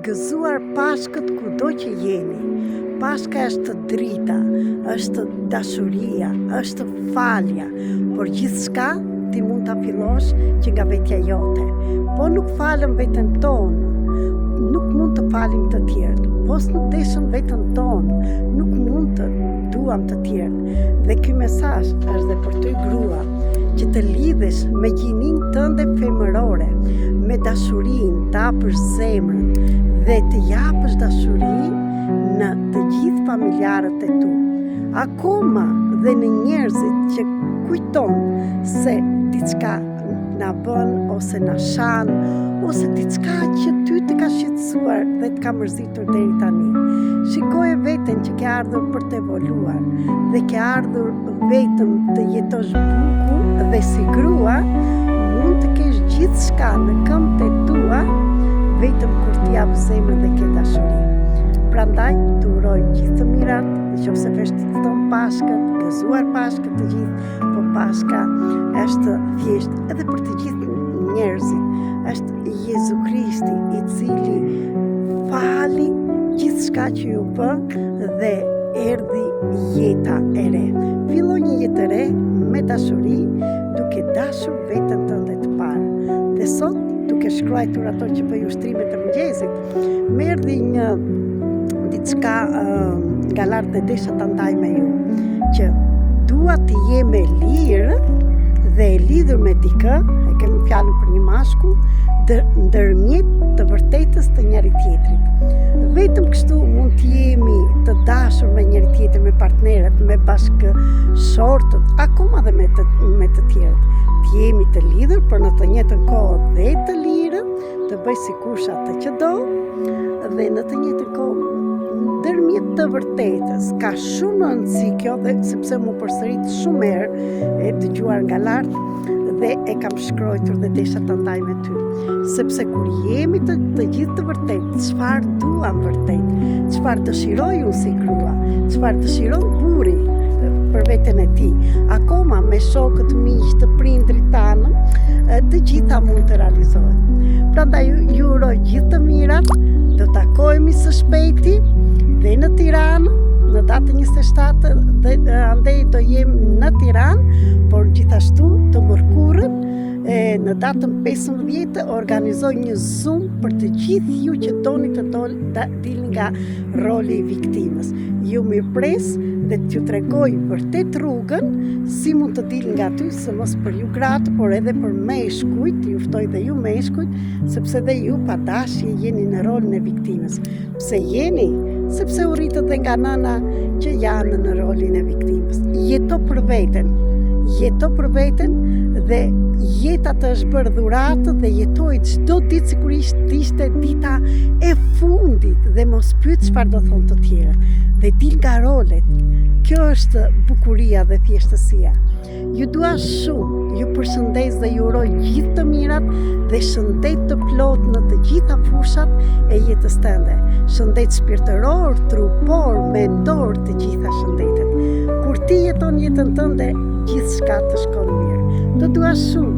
gëzuar Pashkët kudo që jeni. Pashka është drita, është dashuria, është falja, por gjithçka ti mund ta fillosh që nga vetja jote. Po nuk falem veten tonë, nuk mund të falim të tjerët. Po nuk deshëm veten tonë, nuk mund të duam të tjerët. Dhe ky mesazh është dhe për ty grua, që të lidhesh me gjinin tënde femërore, me dashurinë, të hapësh zemrën dhe të japësh dashuri në të gjithë familjarët e tu. Akoma dhe në njerëzit që kujton se diçka na bën ose na shan ose diçka që ty të ka shqetësuar dhe të ka mërzitur deri tani. Shikoje veten që ke ardhur për të evoluar dhe ke ardhur vetëm të jetosh bukur dhe si grua mund të kesh gjithçka në këmbët e tua vetëm kur t'i jap zemrën dhe ke dashuri. Prandaj të uroj gjithë të mirat, nëse feston Pashkët, gëzuar Pashkët të gjithë, po Pashka është thjesht edhe për të gjithë njerëzit, është Jezu Krishti i cili fali gjithçka që ju bë dhe erdhi jeta e re. Filloi një jetë e re me dashuri, duke dashur veten tënde të parë. Dhe sot, duke shkruar ato që bëj ushtrimet të mëngjesit, më erdhi një diçka nga lart dhe desha ta ndaj me ju, që dua të jem e lirë dhe e lidhur me dikë, e kemi fjalën për një mashkull, ndërmjet të vërtetës të njëri tjetrit. Vetëm kështu mund të jemi të dashur me njëri tjetrin, me partnerët, me bashkëshortët, akoma dhe me të tjerët. Të jemi të lidhur, por në të njëjtën kohë dhe të lirë, të bëj sikurse atë që do, dhe në të njëjtën kohë ndërmjet të vërtetës. Ka shumë rëndësi kjo, dhe sepse mu përsërit shumë herë e dëgjuar nga lart dhe e kam shkruar dhe desha ta ndaj me ty. Sepse kur jemi të gjithë të vërtetë, çfarë duam vërtet, çfarë dëshiroj unë si grua, çfarë dëshiron burri për veten e tij, akoma me shokët, miq, të prindrit tanë, të gjitha mund të realizohen. Prandaj ju uroj gjithë të mirat, do takohemi së shpejti dhe në Tiranë, në datën 27 dhe andej do jem në Tiranë, por gjithashtu të mërkurën në datën 15 organizoj një Zoom për të gjithë ju që doni të dilni nga roli i viktimës. Ju mirëpres dhe t'ju tregoj vërtet rrugën si mund të dilni nga aty, së mos për ju gratë, por edhe për meshkujt, ju ftoj dhe ju meshkujt, sepse dhe ju pa dashje jeni në rolin e viktimës. Pse jeni? Sepse u rritët dhe nga nëna që janë në rolin e viktimës. Jeto për veten dhe jeta të është bërë dhuratë dhe jetoj çdo ditë sikur ishte dita e fundit dhe mos pyet çfarë do thonë të tjerët. Dhe dil nga rolet. Kjo është bukuria dhe thjeshtësia. Ju dua shumë, ju përshëndes dhe ju uroj gjithë të mirat dhe shëndet të plot në të gjitha fushat e jetës tënde. Shëndet shpirtëror, trupor, mendor, të gjitha shëndetet. Kur ti jeton jetën tënde, gjithçka të shkon mirë. Të dua shumë.